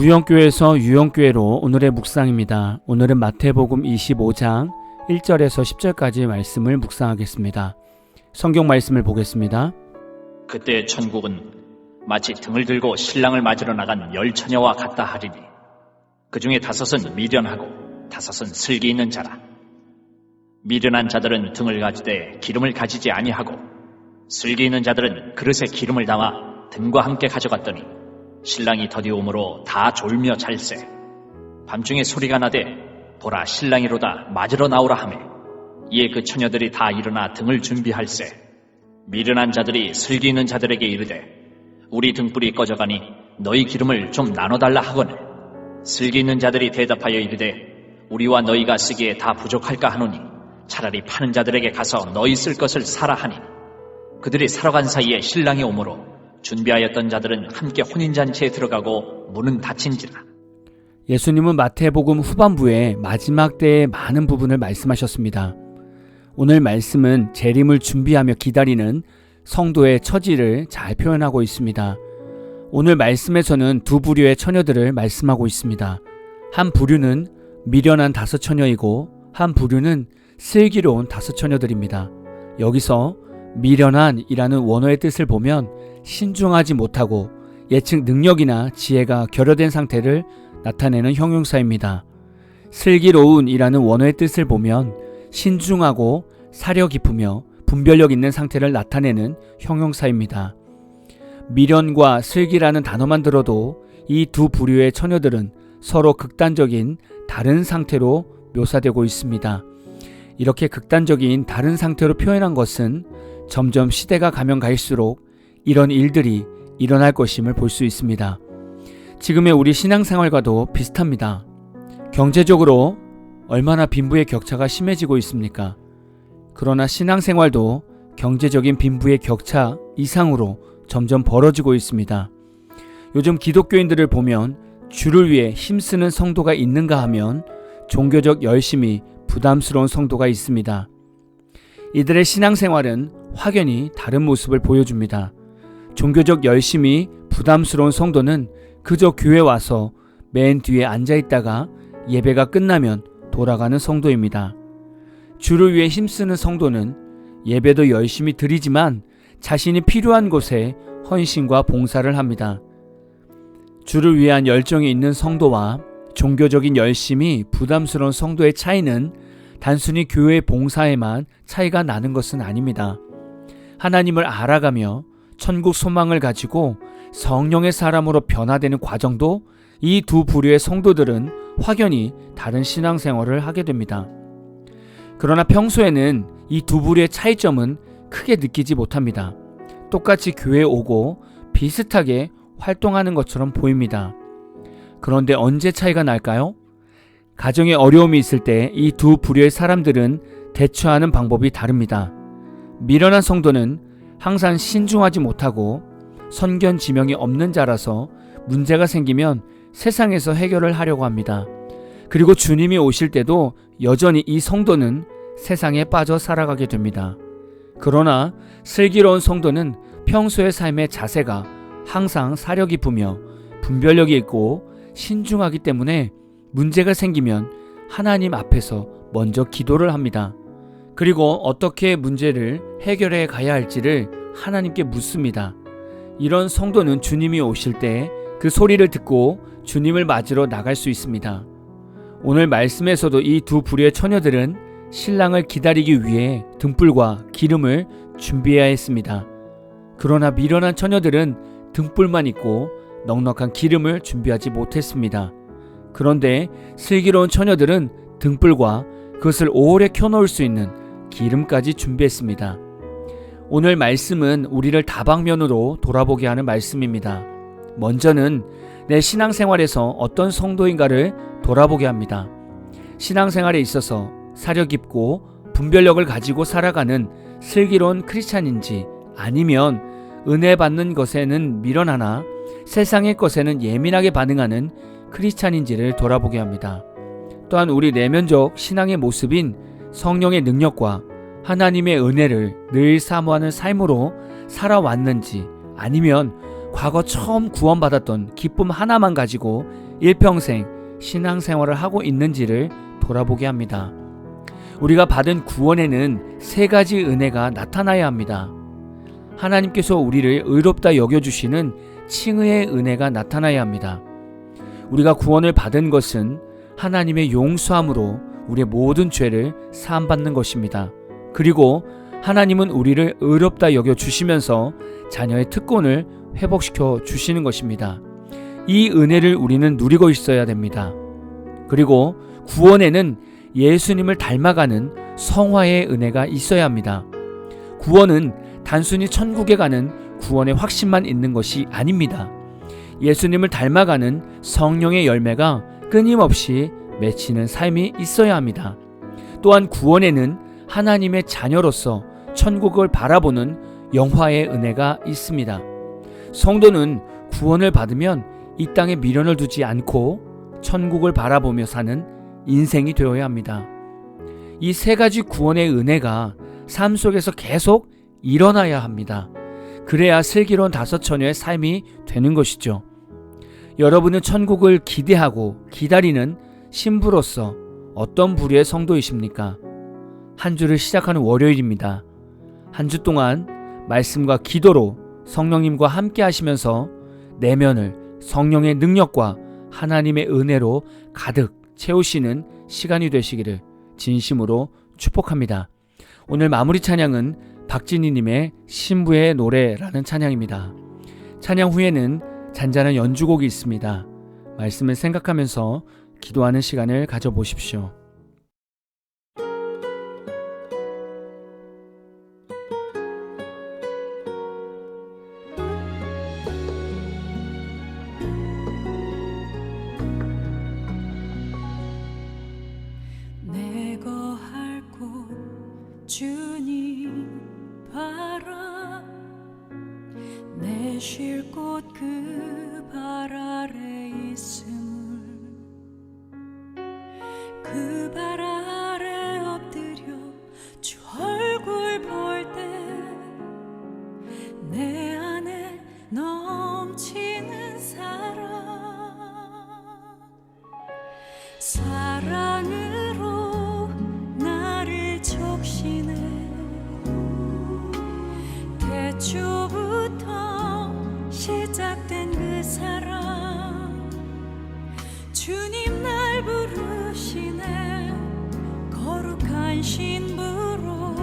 무영교회에서 유영교회로 오늘의 묵상입니다. 오늘은 마태복음 25장 1절에서 10절까지 말씀을 묵상하겠습니다. 성경 말씀을 보겠습니다. 그때 천국은 마치 등을 들고 신랑을 맞으러 나간 10처녀와 같다 하리니 그 중에 5은 미련하고 5은 슬기 있는 자라. 미련한 자들은 등을 가지되 기름을 가지지 아니하고 슬기 있는 자들은 그릇에 기름을 담아 등과 함께 가져갔더니 신랑이 더디오므로 다 졸며 잘세. 밤중에 소리가 나되 보라 신랑이로다 맞으러 나오라 하매 이에 그 처녀들이 다 일어나 등을 준비할세. 미련한 자들이 슬기 있는 자들에게 이르되 우리 등불이 꺼져가니 너희 기름을 좀 나눠달라 하거늘 슬기 있는 자들이 대답하여 이르되 우리와 너희가 쓰기에 다 부족할까 하노니 차라리 파는 자들에게 가서 너희 쓸 것을 사라 하니 그들이 사러 간 사이에 신랑이 오므로 준비하였던 자들은 함께 혼인잔치에 들어가고 문은 닫힌지라. 예수님은 마태복음 후반부에 마지막 때의 많은 부분을 말씀하셨습니다. 오늘 말씀은 재림을 준비하며 기다리는 성도의 처지를 잘 표현하고 있습니다. 오늘 말씀에서는 두 부류의 처녀들을 말씀하고 있습니다. 한 부류는 미련한 5처녀이고 한 부류는 슬기로운 5처녀들입니다. 여기서 미련한이라는 원어의 뜻을 보면 신중하지 못하고 예측 능력이나 지혜가 결여된 상태를 나타내는 형용사입니다. 슬기로운이라는 원어의 뜻을 보면 신중하고 사려 깊으며 분별력 있는 상태를 나타내는 형용사입니다. 미련과 슬기라는 단어만 들어도 이 두 부류의 처녀들은 서로 극단적인 다른 상태로 묘사되고 있습니다. 이렇게 극단적인 다른 상태로 표현한 것은 점점 시대가 가면 갈수록 이런 일들이 일어날 것임을 볼 수 있습니다. 지금의 우리 신앙생활과도 비슷합니다. 경제적으로 얼마나 빈부의 격차가 심해지고 있습니까? 그러나 신앙생활도 경제적인 빈부의 격차 이상으로 점점 벌어지고 있습니다. 요즘 기독교인들을 보면 주를 위해 힘쓰는 성도가 있는가 하면 종교적 열심이 부담스러운 성도가 있습니다. 이들의 신앙생활은 확연히 다른 모습을 보여줍니다. 종교적 열심이 부담스러운 성도는 그저 교회 와서 맨 뒤에 앉아있다가 예배가 끝나면 돌아가는 성도입니다. 주를 위해 힘쓰는 성도는 예배도 열심히 드리지만 자신이 필요한 곳에 헌신과 봉사를 합니다. 주를 위한 열정이 있는 성도와 종교적인 열심이 부담스러운 성도의 차이는 단순히 교회 봉사에만 차이가 나는 것은 아닙니다. 하나님을 알아가며 천국 소망을 가지고 성령의 사람으로 변화되는 과정도 이 두 부류의 성도들은 확연히 다른 신앙생활을 하게 됩니다. 그러나 평소에는 이 두 부류의 차이점은 크게 느끼지 못합니다. 똑같이 교회에 오고 비슷하게 활동하는 것처럼 보입니다. 그런데 언제 차이가 날까요? 가정에 어려움이 있을 때 이 두 부류의 사람들은 대처하는 방법이 다릅니다. 미련한 성도는 항상 신중하지 못하고 선견지명이 없는 자라서 문제가 생기면 세상에서 해결을 하려고 합니다. 그리고 주님이 오실 때도 여전히 이 성도는 세상에 빠져 살아가게 됩니다. 그러나 슬기로운 성도는 평소의 삶의 자세가 항상 사려 깊으며 분별력이 있고 신중하기 때문에 문제가 생기면 하나님 앞에서 먼저 기도를 합니다. 그리고 어떻게 문제를 해결해 가야 할지를 하나님께 묻습니다. 이런 성도는 주님이 오실 때 그 소리를 듣고 주님을 맞으러 나갈 수 있습니다. 오늘 말씀에서도 이 두 부류의 처녀들은 신랑을 기다리기 위해 등불과 기름을 준비해야 했습니다. 그러나 미련한 처녀들은 등불만 있고 넉넉한 기름을 준비하지 못했습니다. 그런데 슬기로운 처녀들은 등불과 그것을 오래 켜놓을 수 있는 기름까지 준비했습니다. 오늘 말씀은 우리를 다방면으로 돌아보게 하는 말씀입니다. 먼저는 내 신앙생활에서 어떤 성도인가를 돌아보게 합니다. 신앙생활에 있어서 사려 깊고 분별력을 가지고 살아가는 슬기로운 크리스찬인지 아니면 은혜 받는 것에는 미련하나 세상의 것에는 예민하게 반응하는 크리스찬인지를 돌아보게 합니다. 또한 우리 내면적 신앙의 모습인 성령의 능력과 하나님의 은혜를 늘 사모하는 삶으로 살아왔는지 아니면 과거 처음 구원받았던 기쁨 하나만 가지고 일평생 신앙생활을 하고 있는지를 돌아보게 합니다. 우리가 받은 구원에는 세 가지 은혜가 나타나야 합니다. 하나님께서 우리를 의롭다 여겨주시는 칭의의 은혜가 나타나야 합니다. 우리가 구원을 받은 것은 하나님의 용서함으로 우리의 모든 죄를 사함받는 것입니다. 그리고 하나님은 우리를 의롭다 여겨주시면서 자녀의 특권을 회복시켜 주시는 것입니다. 이 은혜를 우리는 누리고 있어야 됩니다. 그리고 구원에는 예수님을 닮아가는 성화의 은혜가 있어야 합니다. 구원은 단순히 천국에 가는 구원의 확신만 있는 것이 아닙니다. 예수님을 닮아가는 성령의 열매가 끊임없이 맺히는 삶이 있어야 합니다. 또한 구원에는 하나님의 자녀로서 천국을 바라보는 영화의 은혜가 있습니다. 성도는 구원을 받으면 이 땅에 미련을 두지 않고 천국을 바라보며 사는 인생이 되어야 합니다. 이 세 가지 구원의 은혜가 삶 속에서 계속 일어나야 합니다. 그래야 슬기로운 다섯 처녀의 삶이 되는 것이죠. 여러분은 천국을 기대하고 기다리는 신부로서 어떤 부류의 성도이십니까? 한 주를 시작하는 월요일입니다. 한 주 동안 말씀과 기도로 성령님과 함께 하시면서 내면을 성령의 능력과 하나님의 은혜로 가득 채우시는 시간이 되시기를 진심으로 축복합니다. 오늘 마무리 찬양은 박진희님의 신부의 노래라는 찬양입니다. 찬양 후에는 잔잔한 연주곡이 있습니다. 말씀을 생각하면서 기도하는 시간을 가져보십시오. 내 거할 곳 주님 바라 내 쉴 곳 그 발 아래 있음을 그 발 아래 엎드려 주 얼굴 볼 때 내 안에 넘치는 사랑으로 나를 적시네 태초부터 시작된 그 사랑 주님 날 부르시네 거룩한 신부로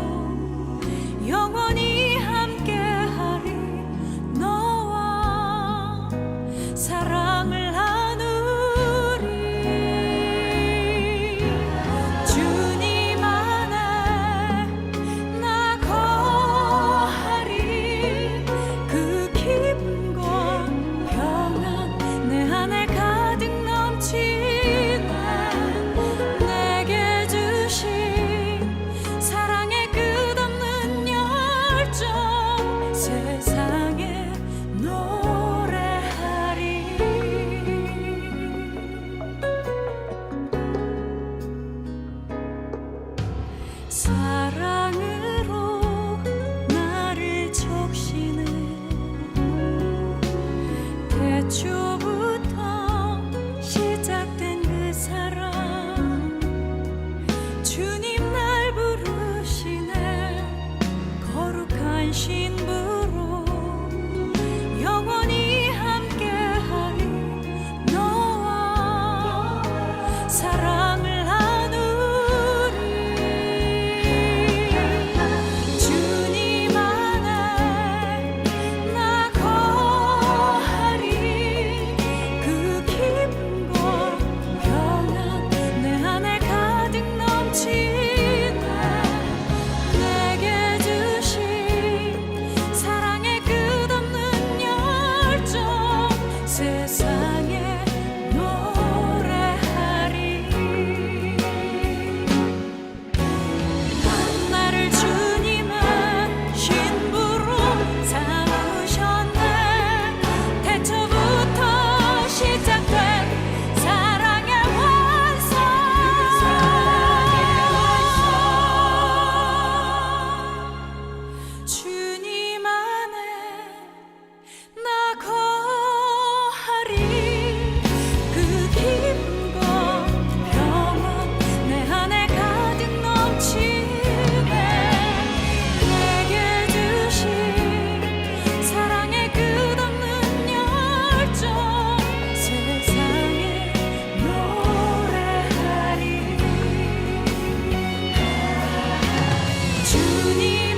영원히 함께하리 너와 사랑을 나누리 주님 안에 나 거하리 그 기쁨과 평안 내 안에 가득 넘치네 내게 주신 사랑의 끝없는 열정 세상에 노래하리 사랑으로 나를 적시네 태초부터 시작된 그 사랑 주님 날 부르시네 거룩한 신부로 영원히 함께하리 너와 사랑을 나누리 주님 안에 나 거하리 그 기쁨과 평안 내 안에 가득 넘치네 내게 주신 주님